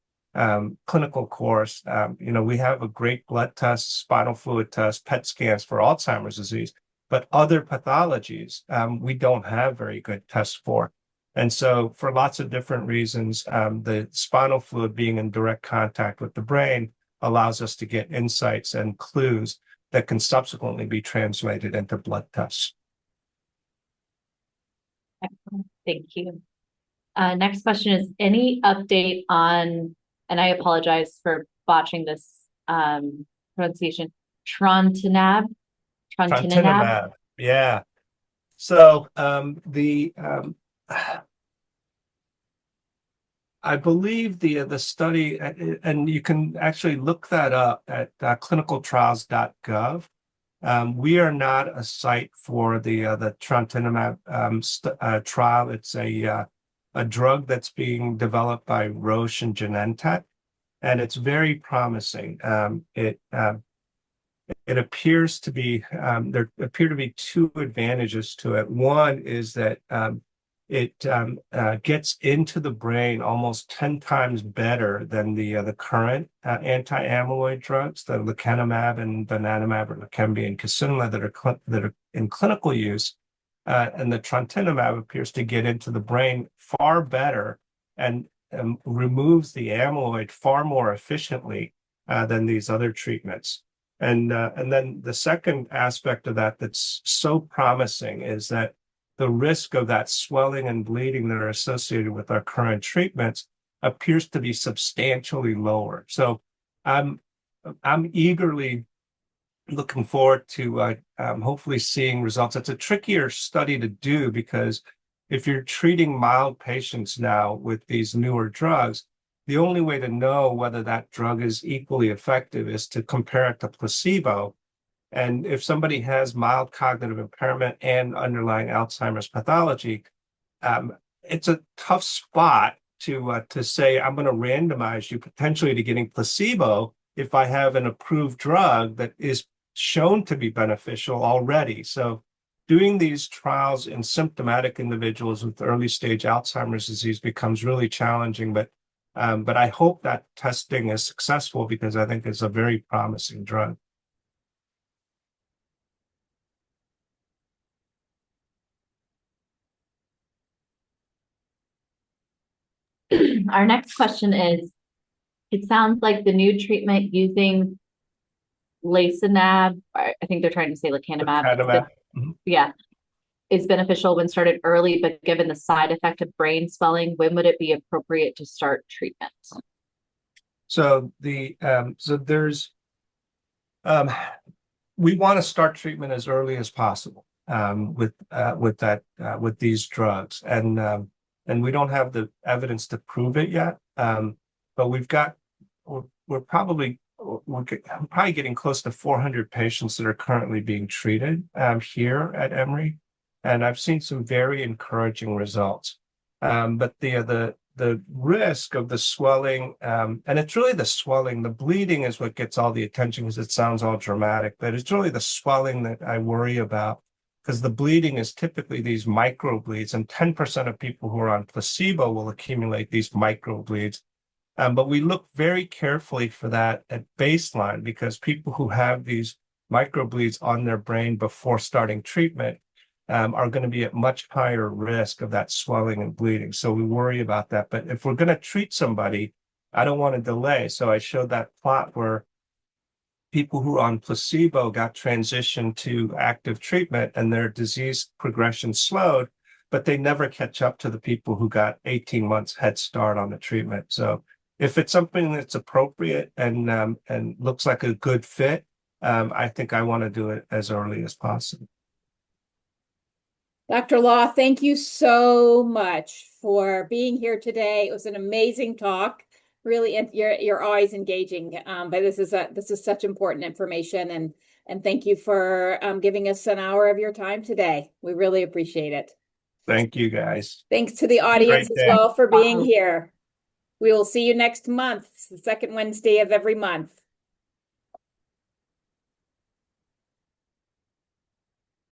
clinical course. We have a great blood test, spinal fluid test, PET scans for Alzheimer's disease, but other pathologies we don't have very good tests for. And so for lots of different reasons, the spinal fluid being in direct contact with the brain allows us to get insights and clues that can subsequently be translated into blood tests. Excellent. Thank you. Next question is, any update on, and I apologize for botching this pronunciation, trontinemab? Trontinemab, yeah. So I believe the study, and you can actually look that up at clinicaltrials.gov. We are not a site for the trontinemab trial. It's a drug that's being developed by Roche and Genentech, and it's very promising. It appears to be there appear to be 2 advantages to it. One is that it gets into the brain almost 10 times better than the current anti-amyloid drugs, the lecanemab and donanemab or Leqembi and Kisunla that are in clinical use. And the trontinemab appears to get into the brain far better and removes the amyloid far more efficiently than these other treatments. And then the second aspect of that that's so promising is that the risk of that swelling and bleeding that are associated with our current treatments appears to be substantially lower. So I'm eagerly looking forward to hopefully seeing results. It's a trickier study to do because if you're treating mild patients now with these newer drugs, the only way to know whether that drug is equally effective is to compare it to placebo. And if somebody has mild cognitive impairment and underlying Alzheimer's pathology, it's a tough spot to say, I'm going to randomize you potentially to getting placebo if I have an approved drug that is shown to be beneficial already. So doing these trials in symptomatic individuals with early stage Alzheimer's disease becomes really challenging, but I hope that testing is successful because I think it's a very promising drug. Our next question is, it sounds like the new treatment using lacinab, I think they're trying to say lecanemab, Lecanemab. Mhm. yeah, is beneficial when started early, but given the side effect of brain swelling, when would it be appropriate to start treatment? So there's um, we want to start treatment as early as possible with these drugs, and we don't have the evidence to prove it yet. But we're probably getting close to 400 patients that are currently being treated here at Emory, and I've seen some very encouraging results. But the risk of the swelling, and it's really the swelling, the bleeding is what gets all the attention because it sounds all dramatic, but it's really the swelling that I worry about because the bleeding is typically these microbleeds, and 10% of people who are on placebo will accumulate these microbleeds. But we look very carefully for that at baseline because people who have these microbleeds on their brain before starting treatment are going to be at much higher risk of that swelling and bleeding. So we worry about that. But if we're going to treat somebody, I don't want to delay. So I showed that plot where people who are on placebo got transitioned to active treatment and their disease progression slowed, but they never catch up to the people who got 18 months head start on the treatment. So if it's something that's appropriate and looks like a good fit, I think I want to do it as early as possible. Dr. Law, thank you so much for being here today. It was an amazing talk. Really, and you're always engaging. But this is such important information, and thank you for giving us an hour of your time today. We really appreciate it. Thank you, guys. Thanks to the audience as well for being here. We will see you next month, the second Wednesday of every month.